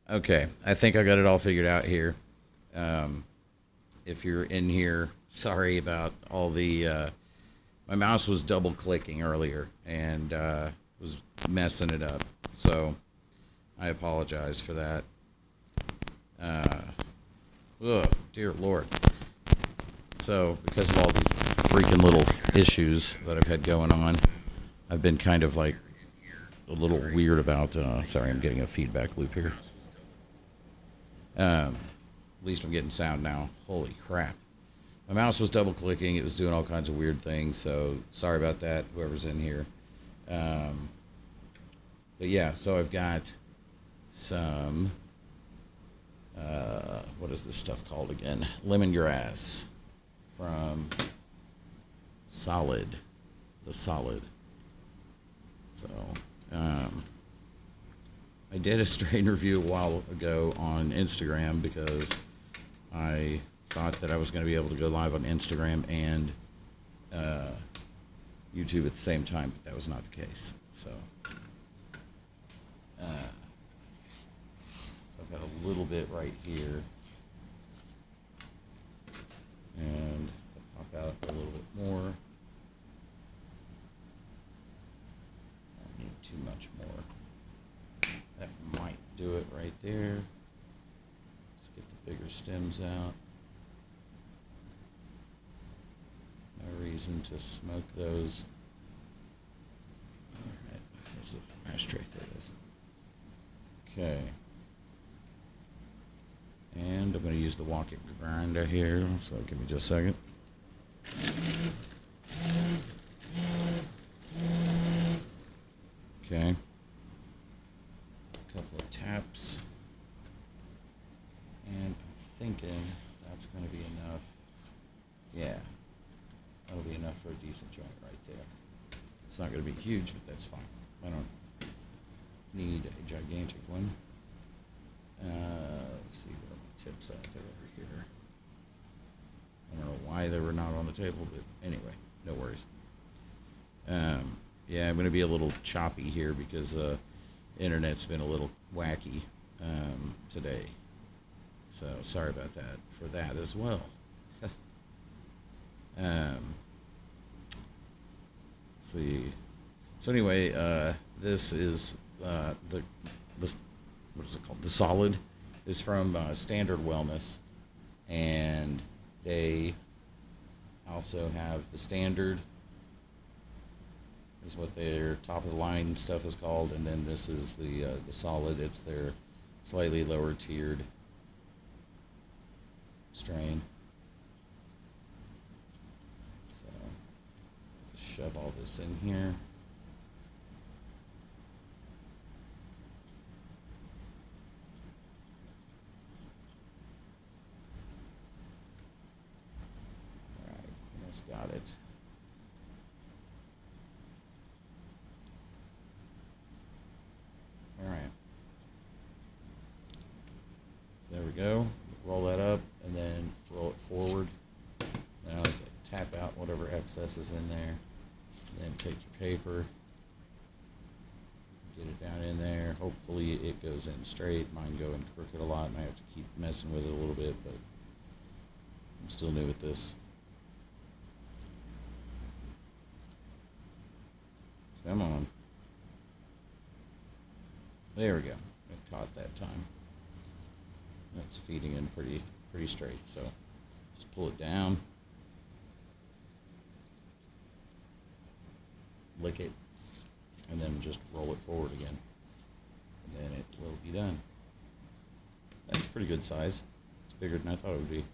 Okay, I think I got it all figured out here. If you're in here, sorry about all the. My mouse was double clicking earlier and was messing it up. So I apologize for that. Oh, dear Lord. So, because of all these freaking little issues that I've had going on, I've been kind of like a little weird about. Sorry, I'm getting a feedback loop here. At least I'm getting sound now. Holy crap. My mouse was double clicking. It was doing all kinds of weird things. So sorry about that, whoever's in here. Um, but yeah, so I've got some. What is this stuff called again? Lemongrass from Solid. The Solid. So, I did a strain review a while ago on Instagram because I thought that I was going to be able to go live on Instagram and YouTube at the same time, but that was not the case. So, I've got a little bit right here, and I'll pop out a little bit more. I need too much more. That might do it right there. Let's get the bigger stems out. No reason to smoke those. Alright, there's the ashtray. There it is. Okay. And I'm going to use the walk-it grinder here, so give me just a second. Okay. A couple of taps. And I'm thinking that's going to be enough. Yeah. That'll be enough for a decent joint right there. It's not going to be huge, but that's fine. I don't need a gigantic one. Let's see what are my tips out there over here. I don't know why they were not on the table, but anyway, no worries. Yeah, I'm going to be a little choppy here because internet's been a little wacky today. So sorry about that for that as well. Let's see. So anyway, this is the what is it called? The Solid is from Standard Wellness, and they also have the Standard, is what their top of the line stuff is called, and then this is the Solid. It's their slightly lower tiered strain. So shove all this in here. Got it. All right. There we go. Roll that up and then roll it forward. Now tap out whatever excess is in there. Then take your paper, get it down in there. Hopefully it goes in straight. Mine going crooked a lot, and I have to keep messing with it a little bit, but I'm still new at this. Come on. There we go. It caught that time. That's feeding in pretty straight. So just pull it down. Lick it. And then just roll it forward again. And then it will be done. That's a pretty good size. It's bigger than I thought it would be.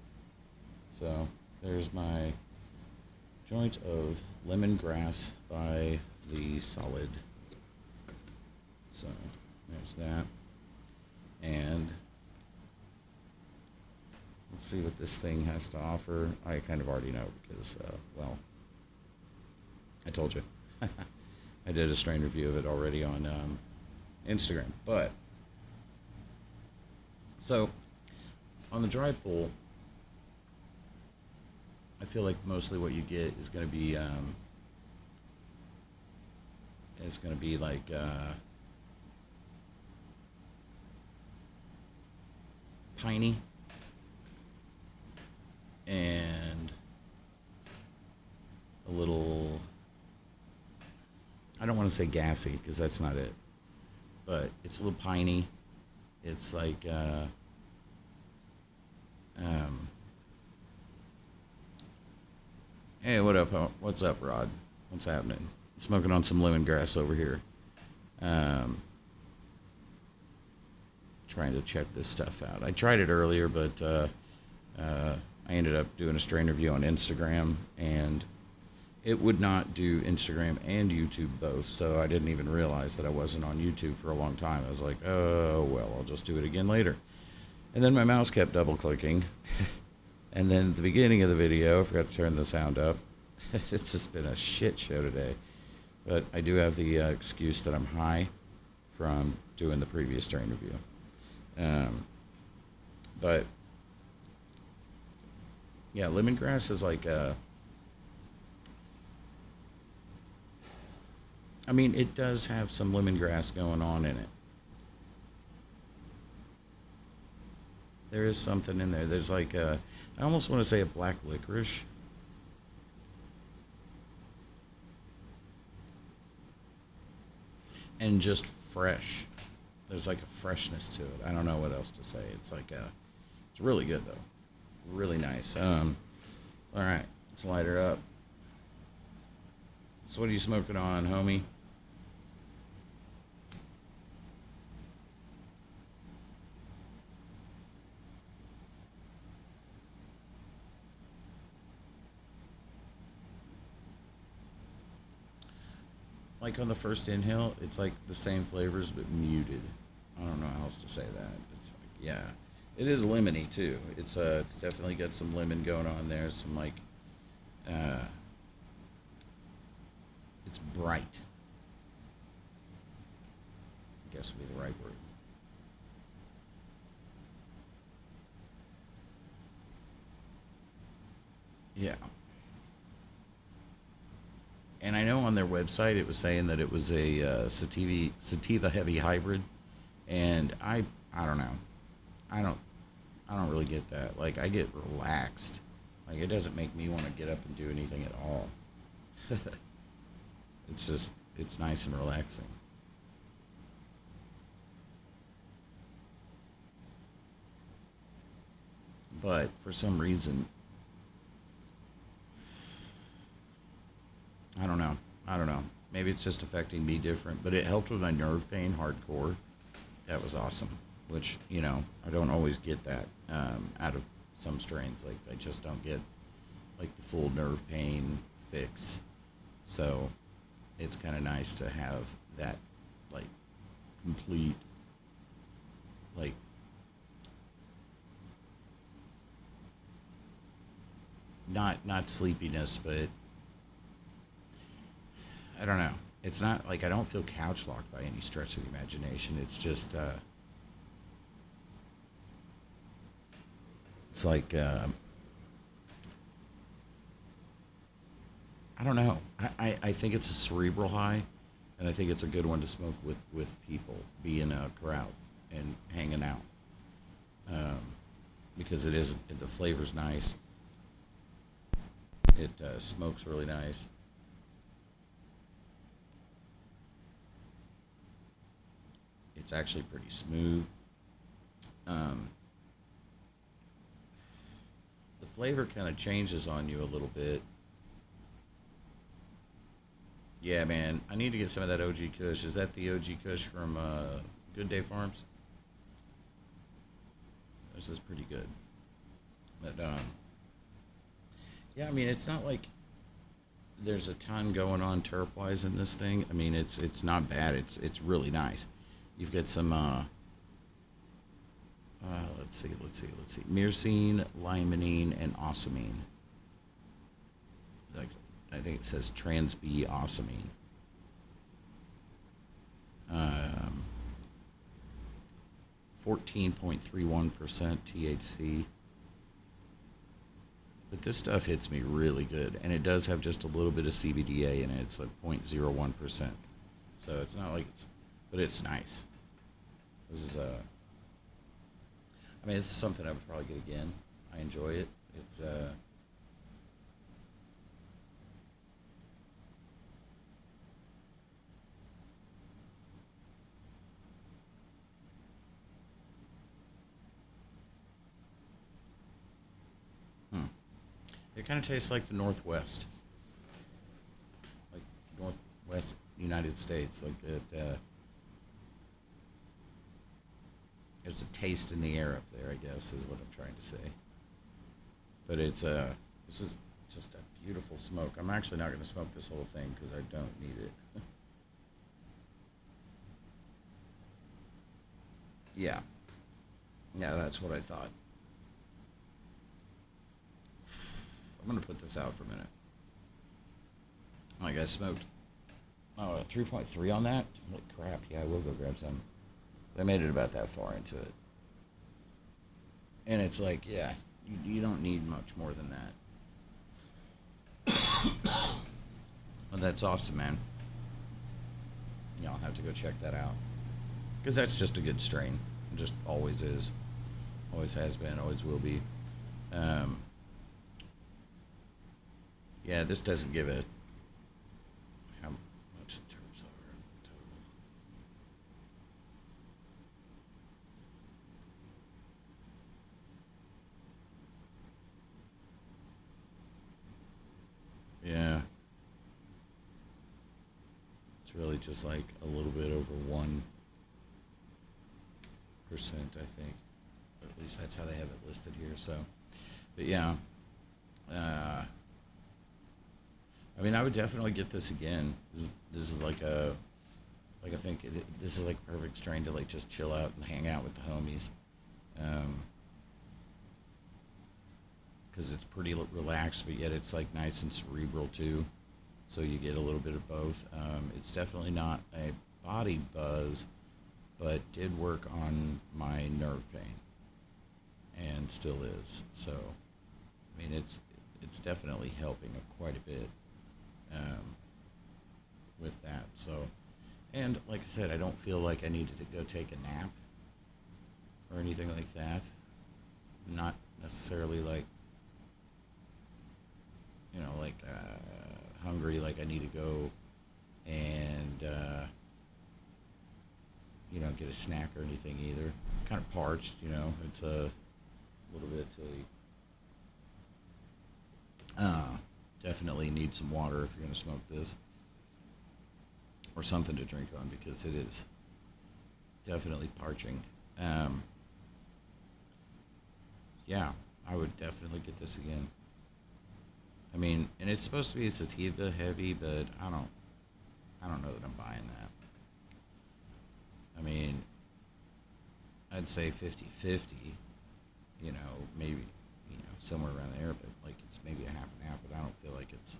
So there's my joint of lemongrass by the Solid. So there's that. And let's see what this thing has to offer. I kind of already know because, well, I told you. I did a strain review of it already on Instagram. But, so, on the dry pull, I feel like mostly what you get is going to be, it's going to be like piney and a little, I don't want to say gassy because that's not it, but it's a little piney. It's like, hey, what up? What's up, Rod? What's happening? Smoking on some lemongrass over here. Trying to check this stuff out. I tried it earlier, but I ended up doing a strain review on Instagram, and it would not do Instagram and YouTube both, so I didn't even realize that I wasn't on YouTube for a long time. I was like, oh, well, I'll just do it again later. And then my mouse kept double-clicking. And then at the beginning of the video, I forgot to turn the sound up. It's just been a shit show today. But I do have the excuse that I'm high from doing the previous strain review. But, yeah, lemongrass is like I mean, it does have some lemongrass going on in it. There is something in there. There's like I almost want to say a black licorice. And just fresh. There's like a freshness to it. I don't know what else to say. It's like it's really good though. Really nice. All right, let's light her up. So what are you smoking on, homie? Like on the first inhale, it's like the same flavors but muted. I don't know how else to say that. It's like, yeah, it is lemony too. It's definitely got some lemon going on there. Some like, it's bright. I guess would be the right word. Yeah. And I know on their website it was saying that it was a sativa heavy hybrid, and I don't know, I don't really get that. Like I get relaxed, like it doesn't make me want to get up and do anything at all. It's nice and relaxing. But for some reason, I don't know. I don't know. Maybe it's just affecting me different, but it helped with my nerve pain hardcore. That was awesome, which, you know, I don't always get that out of some strains. Like, I just don't get, like, the full nerve pain fix. So it's kind of nice to have that, like, complete, like, not sleepiness, but I don't know. It's not like I don't feel couch locked by any stretch of the imagination. It's just, it's like, I don't know. I think it's a cerebral high, and I think it's a good one to smoke with people, be in a crowd and hanging out. Because it is, the flavor's nice. It smokes really nice. It's actually pretty smooth. The flavor kind of changes on you a little bit. Yeah, man, I need to get some of that OG Kush. Is that the OG Kush from Good Day Farms? This is pretty good. But yeah, I mean, it's not like there's a ton going on terp-wise in this thing. I mean, it's not bad. It's really nice. You've got some, let's see. Myrcene, limonene, and osmine. Like, I think it says trans B osmine. 14.31% THC. But this stuff hits me really good, and it does have just a little bit of CBDA in it. It's like 0.01%. So it's not like it's, but it's nice. This is I mean, this is something I would probably get again. I enjoy it. It's hmm. It kind of tastes like the Northwest, like Northwest United States. Like it, there's a taste in the air up there, I guess, is what I'm trying to say. But this is just a beautiful smoke. I'm actually not going to smoke this whole thing because I don't need it. Yeah, yeah, that's what I thought. I'm going to put this out for a minute. Like I smoked 3.3 on that. Holy crap! Yeah, I will go grab some. I made it about that far into it, and it's like, yeah, you don't need much more than that. Well, that's awesome, man. Yeah, I'll have to go check that out because that's just a good strain. It just always is, always has been, always will be. Um, yeah, this doesn't give it how much the terps are in total. Yeah, it's really just like a little bit over 1%, I think. Or at least that's how they have it listed here. So, but yeah, uh, I mean, I would definitely get this again. This is like I think this is like a perfect strain to like just chill out and hang out with the homies. Um, because it's pretty relaxed, but yet it's like nice and cerebral too. So you get a little bit of both. It's definitely not a body buzz, but did work on my nerve pain and still is. So, I mean, it's definitely helping quite a bit um, with that. So, and like I said, I don't feel like I needed to go take a nap or anything like that. Not necessarily like, like hungry, like I need to go and get a snack or anything either. Kind of parched, it's a little bit chilly. Definitely need some water if you're going to smoke this, or something to drink on because it is definitely parching. Um, yeah, I would definitely get this again. I mean, and it's supposed to be sativa heavy, but I don't know that I'm buying that. I mean, I'd say 50-50, maybe, somewhere around there, but like it's maybe a half and half, but I don't feel like it's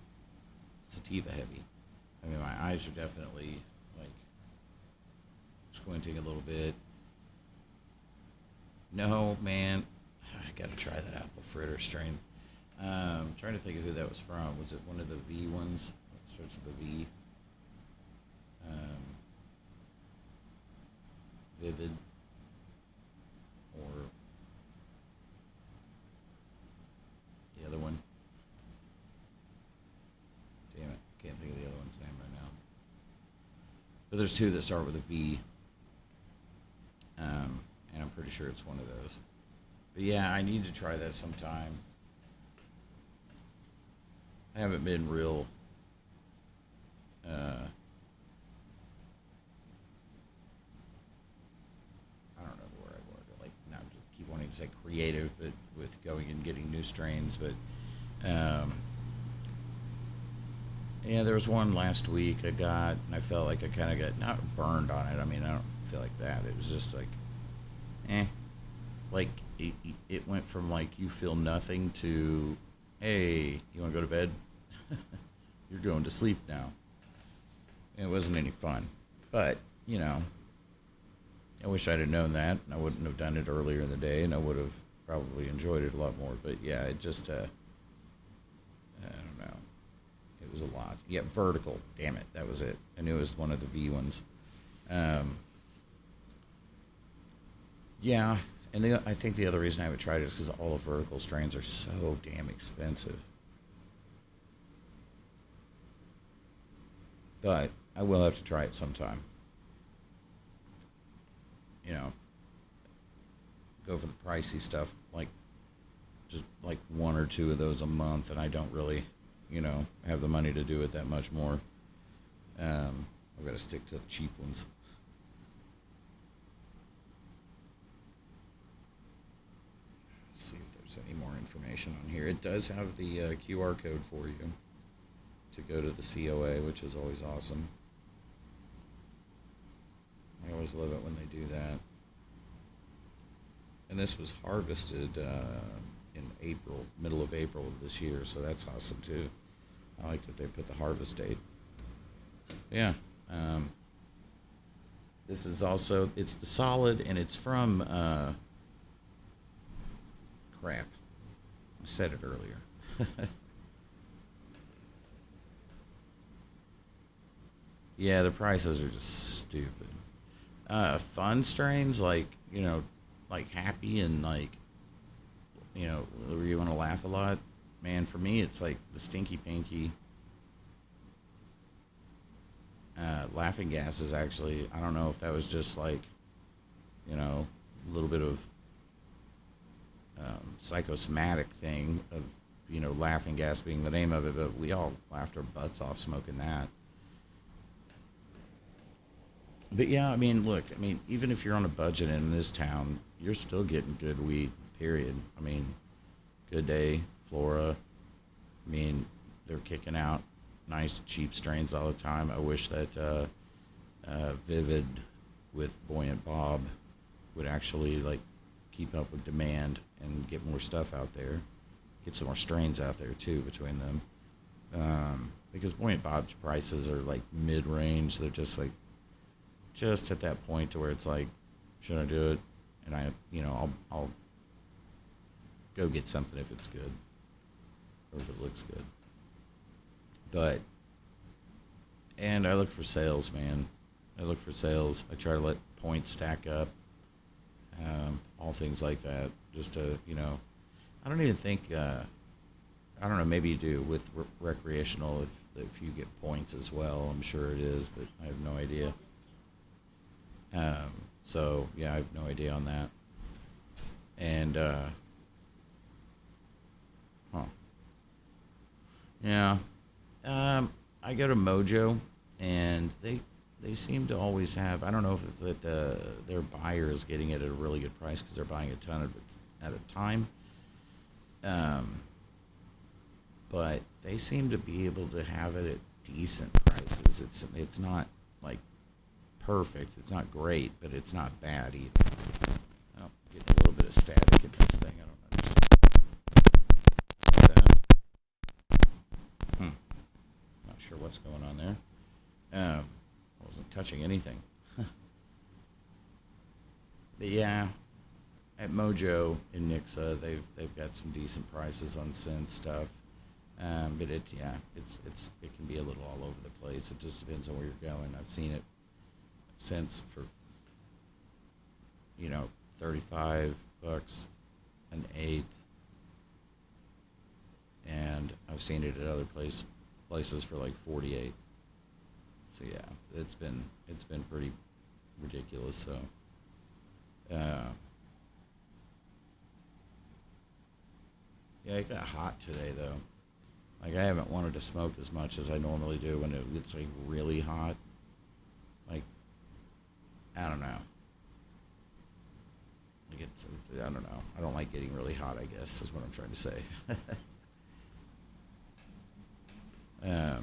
sativa heavy. I mean, my eyes are definitely like squinting a little bit. No, man, I gotta try that apple fritter strain. Trying to think of who that was from. Was it one of the V ones? It starts with a V. Um, Vivid or the other one. Damn it, can't think of the other one's name right now. But there's two that start with a V, and I'm pretty sure it's one of those. But yeah, I need to try that sometime. I haven't been real. Uh, I don't know the word I want to like. Now I keep wanting to say creative, but with going and getting new strains. But yeah, there was one last week I got, and I felt like I kind of got not burned on it. I mean, I don't feel like that. It was just like, eh, like it went from like you feel nothing to, hey, you want to go to bed? You're going to sleep now. It wasn't any fun, but I wish I'd have known that, and I wouldn't have done it earlier in the day, and I would have probably enjoyed it a lot more. But yeah, it just, I don't know. It was a lot. Yeah, vertical. Damn it, that was it. I knew it was one of the V ones. Yeah, And I think the other reason I haven't tried it is because all the vertical strains are so damn expensive. But I will have to try it sometime. You know, go for the pricey stuff, like just like one or two of those a month, and I don't really, have the money to do it that much more. I've got to stick to the cheap ones. See if there's any more information on here. It does have the QR code for you to go to the COA, which is always awesome. I always love it when they do that. And this was harvested in April, middle of April of this year, so that's awesome too. I like that they put the harvest date. Yeah. This is also, it's the solid, and it's from, crap. I said it earlier. Yeah, the prices are just stupid. Fun strains like, like happy and like, where you want to laugh a lot. Man, for me, it's like the Stinky Pinky. Laughing gas is actually, I don't know if that was just like, a little bit of psychosomatic thing of, laughing gas being the name of it, but we all laughed our butts off smoking that. But yeah, I mean, look, even if you're on a budget in this town, you're still getting good weed, period. I mean, Good Day, Flora, they're kicking out nice, cheap strains all the time. I wish that Vivid with Buoyant Bob would actually, like, keep up with demand and get more stuff out there. Get some more strains out there, too, between them. Because Buoyant Bob's prices are, like, mid-range. They're just, like, just at that point to where it's like, should I do it? And I'll go get something if it's good or if it looks good. But, and I look for sales, man. I look for sales. I try to let points stack up, all things like that. Just to, I don't even think, I don't know, maybe you do with recreational if you get points as well. I'm sure it is, but I have no idea. So yeah, I have no idea on that. And yeah, I go to Mojo, and they seem to always have. I don't know if it's that their buyer is getting it at a really good price because they're buying a ton of it at a time. But they seem to be able to have it at decent prices. It's not like perfect. It's not great, but it's not bad either. Oh, getting a little bit of static in this thing. I don't understand. Like that. Not sure what's going on there. I wasn't touching anything. But yeah, at Mojo in Nixa, they've got some decent prices on scent stuff. But it can be a little all over the place. It just depends on where you're going. I've seen it cents for $35 an eighth, and I've seen it at other places for like 48. So yeah, it's been pretty ridiculous. So yeah, it got hot today though. Like, I haven't wanted to smoke as much as I normally do when it gets like really hot. Like, I don't know. Like it's I don't know. I don't like getting really hot, I guess, is what I'm trying to say. Yeah,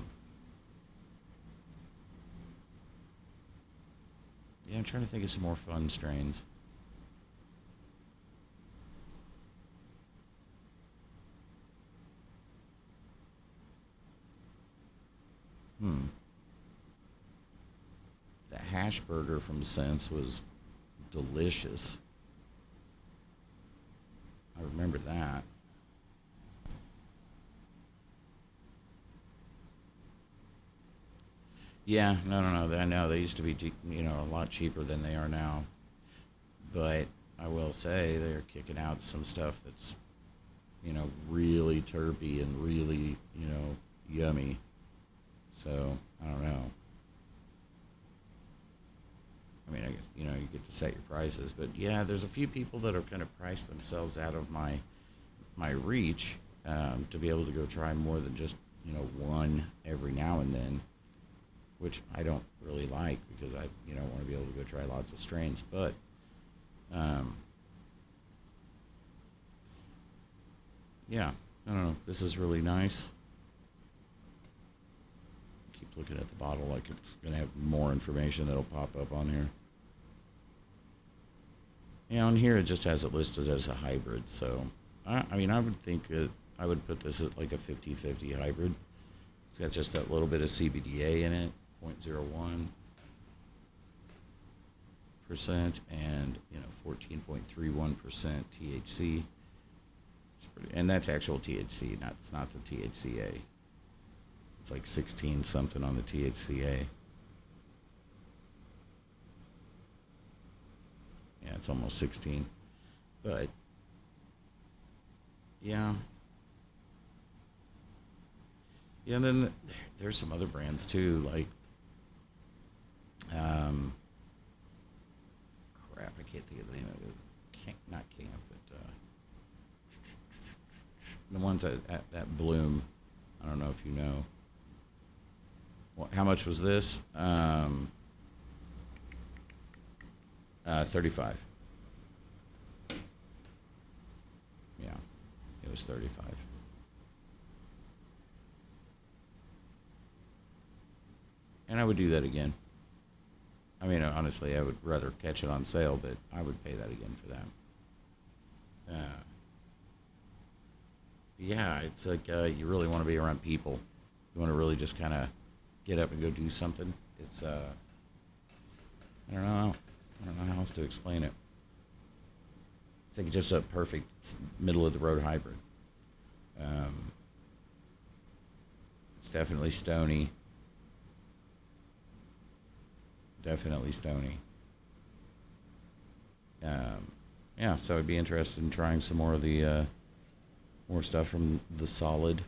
I'm trying to think of some more fun strains. The hash burger from Sense was delicious. I remember that. Yeah, no. I know they used to be, a lot cheaper than they are now. But I will say they're kicking out some stuff that's, really terpy and really, yummy. So, I don't know. I mean, I guess, you get to set your prices. But yeah, there's a few people that are kind of priced themselves out of my reach to be able to go try more than just, one every now and then, which I don't really like because I, want to be able to go try lots of strains. But, yeah, I don't know. This is really nice. Keep looking at the bottle like it's going to have more information that'll pop up on here. Yeah, on here it just has it listed as a hybrid. So, I mean, I would think that I would put this at like a 50-50 hybrid. It's got just that little bit of CBDA in it, 0.01%, and 14.31% THC. It's pretty, and that's actual THC, it's not the THCA. It's like 16 something on the THCA. Yeah, it's almost 16. But yeah. Yeah, and then there's some other brands too, like crap, I can't think of the name of it. Not Camp, but the ones at Bloom. I don't know if you know. How much was this? 35. Yeah, it was 35. And I would do that again. I mean, honestly, I would rather catch it on sale, but I would pay that again for that. Yeah, it's like you really want to be around people. You want to really just kind of get up and go do something. It's, I don't know. I don't know how else to explain it. It's like just a perfect middle of the road hybrid. It's definitely stony. Definitely stony. Yeah, so I'd be interested in trying some more of the more stuff from the solid,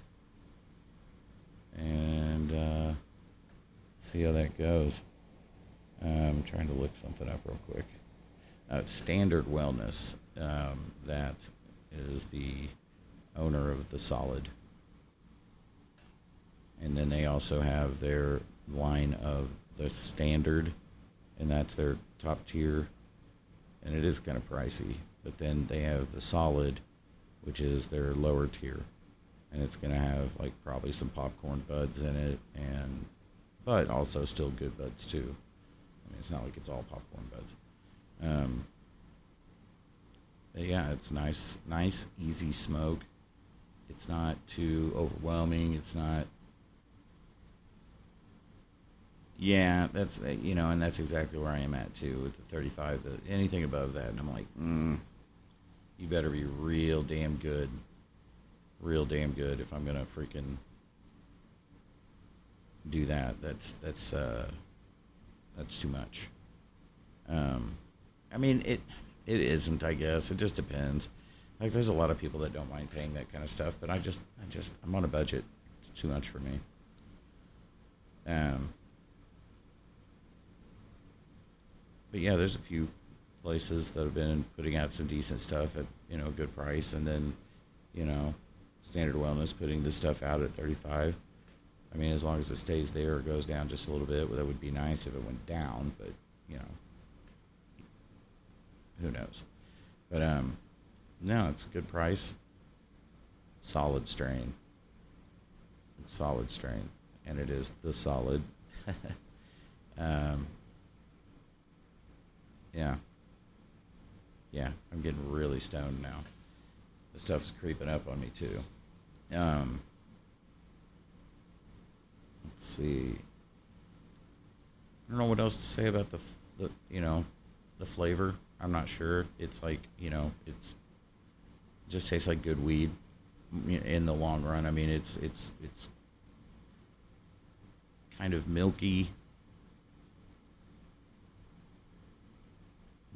and see how that goes. I'm trying to look something up real quick. Standard Wellness, that is the owner of the solid, and then they also have their line of the standard, and that's their top tier, and it is kind of pricey. But then they have the solid, which is their lower tier, and it's going to have like probably some popcorn buds in it, but also still good buds too. I mean, it's not like it's all popcorn buds. But yeah, it's nice, easy smoke. It's not too overwhelming. It's not. Yeah, that's and that's exactly where I am at too with the 35. Anything above that, and I'm like, you better be real damn good if I'm gonna freaking do that. That's too much. I mean, it isn't, I guess. It just depends. Like, there's a lot of people that don't mind paying that kind of stuff, but I'm on a budget. It's too much for me. But yeah, there's a few places that have been putting out some decent stuff at, a good price, and then, Standard Wellness putting this stuff out at 35. I mean, as long as it stays there or goes down just a little bit, well, that would be nice if it went down, but, who knows. But, no, it's a good price. Solid strain. And it is the solid. Yeah, I'm getting really stoned now. This stuff's creeping up on me too. Let's see. I don't know what else to say about the flavor. I'm not sure. It's like, it just tastes like good weed in the long run. I mean, it's kind of milky,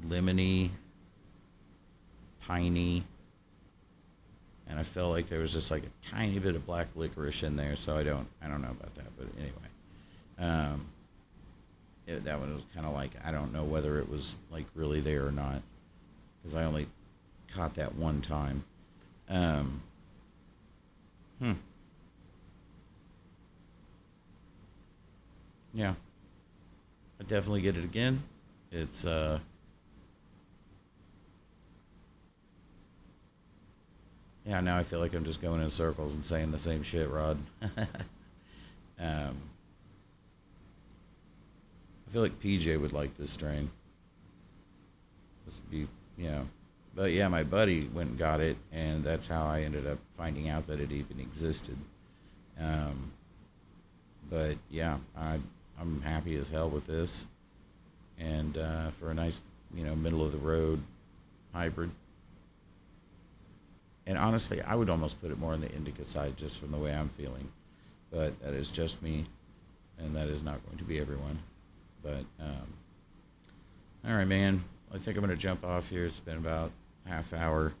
lemony, piney, and I felt like there was just like a tiny bit of black licorice in there. So I don't know about that, but anyway, that one was kind of like, I don't know whether it was like really there or not, because I only caught that one time. Yeah, I definitely get it again. It's yeah, now I feel like I'm just going in circles and saying the same shit, Rod. I feel like PJ would like this strain. This would be, you know. But yeah, my buddy went and got it, and that's how I ended up finding out that it even existed. Um, but yeah, I'm happy as hell with this, and for a nice, middle of the road hybrid. And honestly, I would almost put it more on the indica side just from the way I'm feeling. But that is just me, and that is not going to be everyone. But, all right, man. I think I'm going to jump off here. It's been about half hour.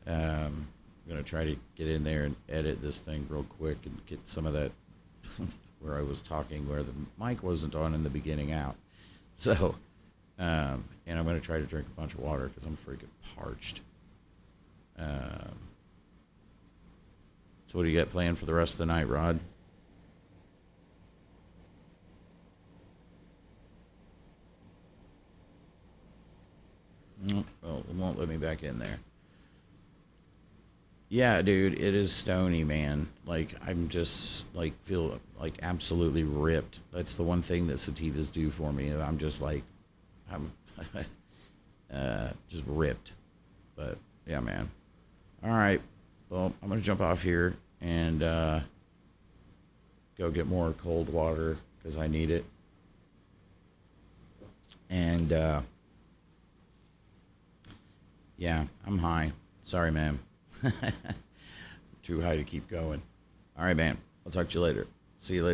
I'm going to try to get in there and edit this thing real quick and get some of that where I was talking where the mic wasn't on in the beginning out. So, and I'm going to try to drink a bunch of water because I'm freaking parched. So what do you got planned for the rest of the night, Rod? Well, it won't let me back in there. Yeah, dude, it is stony, man. Like, I'm just, like, feel, like, absolutely ripped. That's the one thing that sativas do for me. I'm just, like, I'm just ripped. But, yeah, man. All right. Well, I'm going to jump off here and go get more cold water because I need it. And, yeah, I'm high. Sorry, man. Too high to keep going. All right, man. I'll talk to you later. See you later.